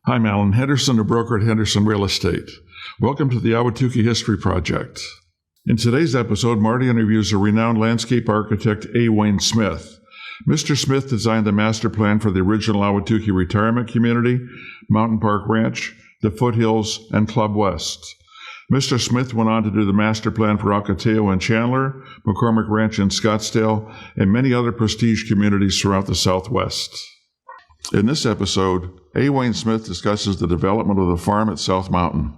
I'm Allen Henderson, a broker at Henderson Real Estate. Welcome to the Ahwatukee History Project. In today's episode, Marty interviews a renowned landscape architect, A. Wayne Smith. Mr. Smith designed the master plan for the original Ahwatukee Retirement Community, Mountain Park Ranch, the Foothills, and Club West. Mr. Smith went on to do the master plan for Alcateo and Chandler, McCormick Ranch in Scottsdale, and many other prestige communities throughout the Southwest. In this episode, A. Wayne Smith discusses the development of the farm at South Mountain.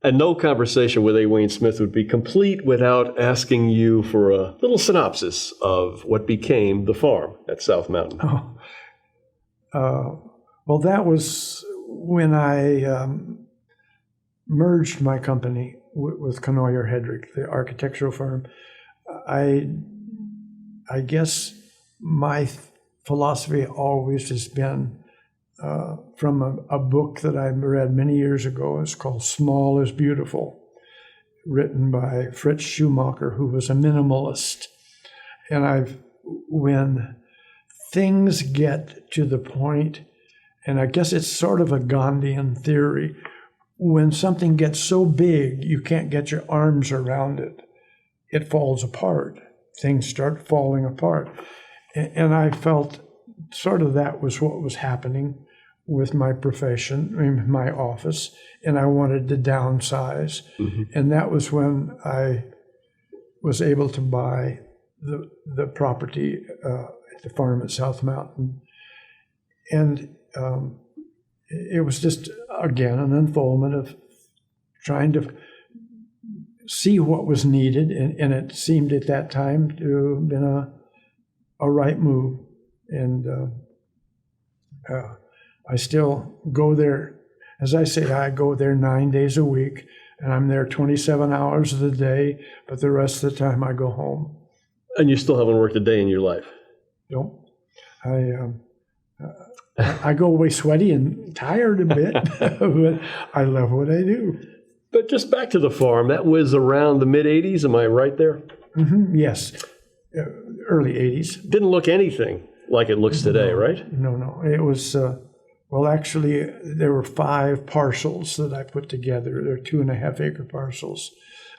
And no conversation with A. Wayne Smith would be complete without asking you for a little synopsis of what became the farm at South Mountain. Well, that was when I merged my company with Knoyer Hedrick, the architectural firm. I guess my philosophy always has been from a book that I read many years ago. It's called Small is Beautiful, written by Fritz Schumacher, who was a minimalist. And when things get to the point, and I guess it's sort of a Gandhian theory, when something gets so big you can't get your arms around it, it falls apart. Things start falling apart. And I felt sort of that was what was happening with my profession, in my office, and I wanted to downsize. Mm-hmm. And that was when I was able to buy the property at the farm at South Mountain. And it was just, again, an unfoldment of trying to see what was needed, and it seemed at that time to have been a right move. And I still go there. As I say, I go there 9 days a week, and I'm there 27 hours of the day, but the rest of the time I go home. And you still haven't worked a day in your life? Nope. I go away sweaty and tired a bit, but I love what I do. But just back to the farm, that was around the mid-'80s, am I right there? Mm-hmm. Yes, early 80s. Didn't look anything like it looks today, right? No. It was, well, actually, there were 5 parcels that I put together. They're 2.5 acre parcels.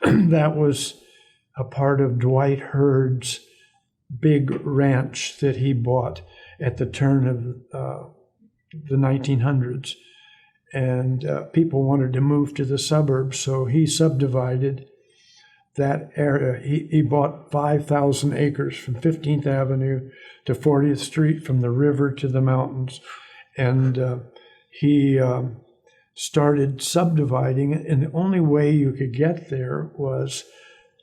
That was a part of Dwight Hurd's big ranch that he bought at the turn of the 1900s. And people wanted to move to the suburbs, so he subdivided that area. He bought 5,000 acres from 15th Avenue to 40th Street, from the river to the mountains. And he started subdividing it, and the only way you could get there was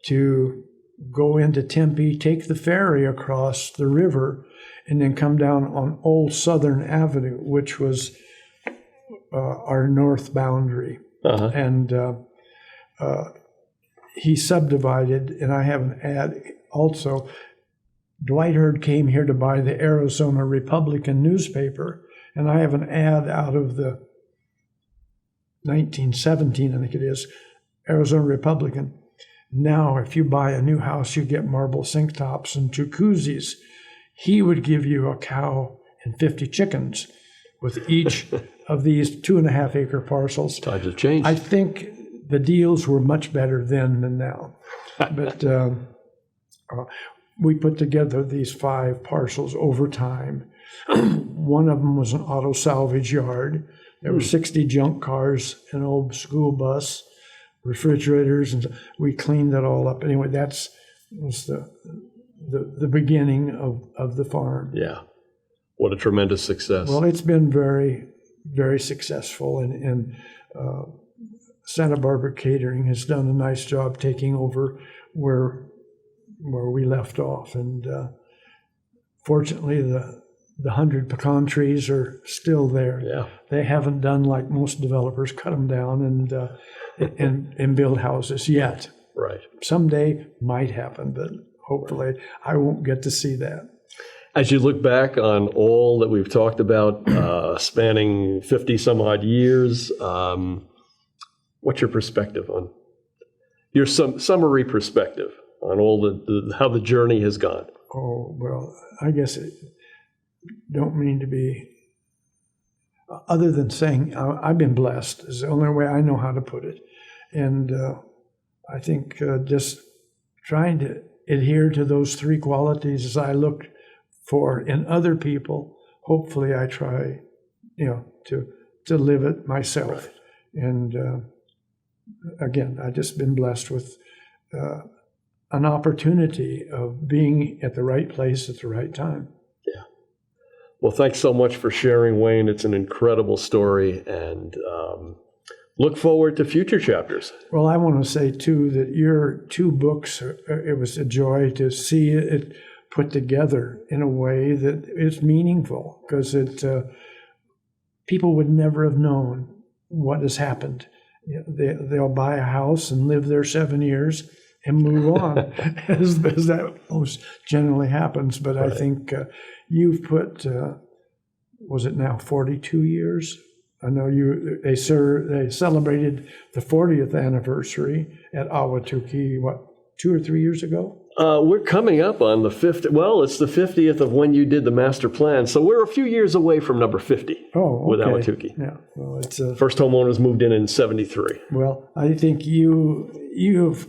to go into Tempe, take the ferry across the river, and then come down on Old Southern Avenue, which was our north boundary. Uh-huh. And he subdivided, and I have an ad also. Dwight Hurd came here to buy the Arizona Republican newspaper, and I have an ad out of the 1917, I think it is, Arizona Republican. Now, if you buy a new house, you get marble sink tops and jacuzzis. He would give you a cow and 50 chickens with each of these 2.5 acre parcels. Times have changed. I think the deals were much better then than now. But we put together these 5 parcels over time. One of them was an auto salvage yard. There were 60 junk cars, an old school bus, refrigerators, and we cleaned that all up. Anyway, that was the beginning of the farm. Yeah. What a tremendous success. Well, it's been very, very successful, and Santa Barbara Catering has done a nice job taking over where we left off. And fortunately, the 100 pecan trees are still there. Yeah. They haven't done like most developers, cut them down and build houses yet. Right. Someday might happen, but hopefully I won't get to see that. As you look back on all that we've talked about, spanning 50 some odd years, what's your perspective on your summary perspective on all how the journey has gone? Oh, well, I guess don't mean to be other than saying I've been blessed is the only way I know how to put it. And I think just trying to adhere to those three qualities as I look for in other people, hopefully I try, to live it myself. Right. And again, I've just been blessed with an opportunity of being at the right place at the right time. Yeah. Well, thanks so much for sharing, Wayne. It's an incredible story, and look forward to future chapters. Well, I want to say, too, that your two books, it was a joy to see it put together in a way that is meaningful, because people would never have known what has happened. They'll buy a house and live there 7 years and move on, as that most generally happens. But right. I think you've put, was it now 42 years? I know they celebrated the 40th anniversary at Ahwatukee, 2 or 3 years ago? We're coming up on the 50th. Well, it's the 50th of when you did the master plan. So we're a few years away from number 50 with Ahwatukee. Yeah. Well, it's first homeowners moved in 73. Well, I think you've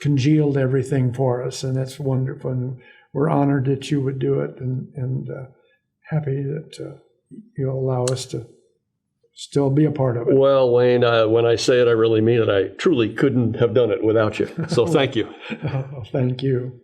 congealed everything for us, and that's wonderful. And we're honored that you would do it, and happy that you allow us to still be a part of it. Well, Wayne, when I say it, I really mean it. I truly couldn't have done it without you. So thank you. Thank you.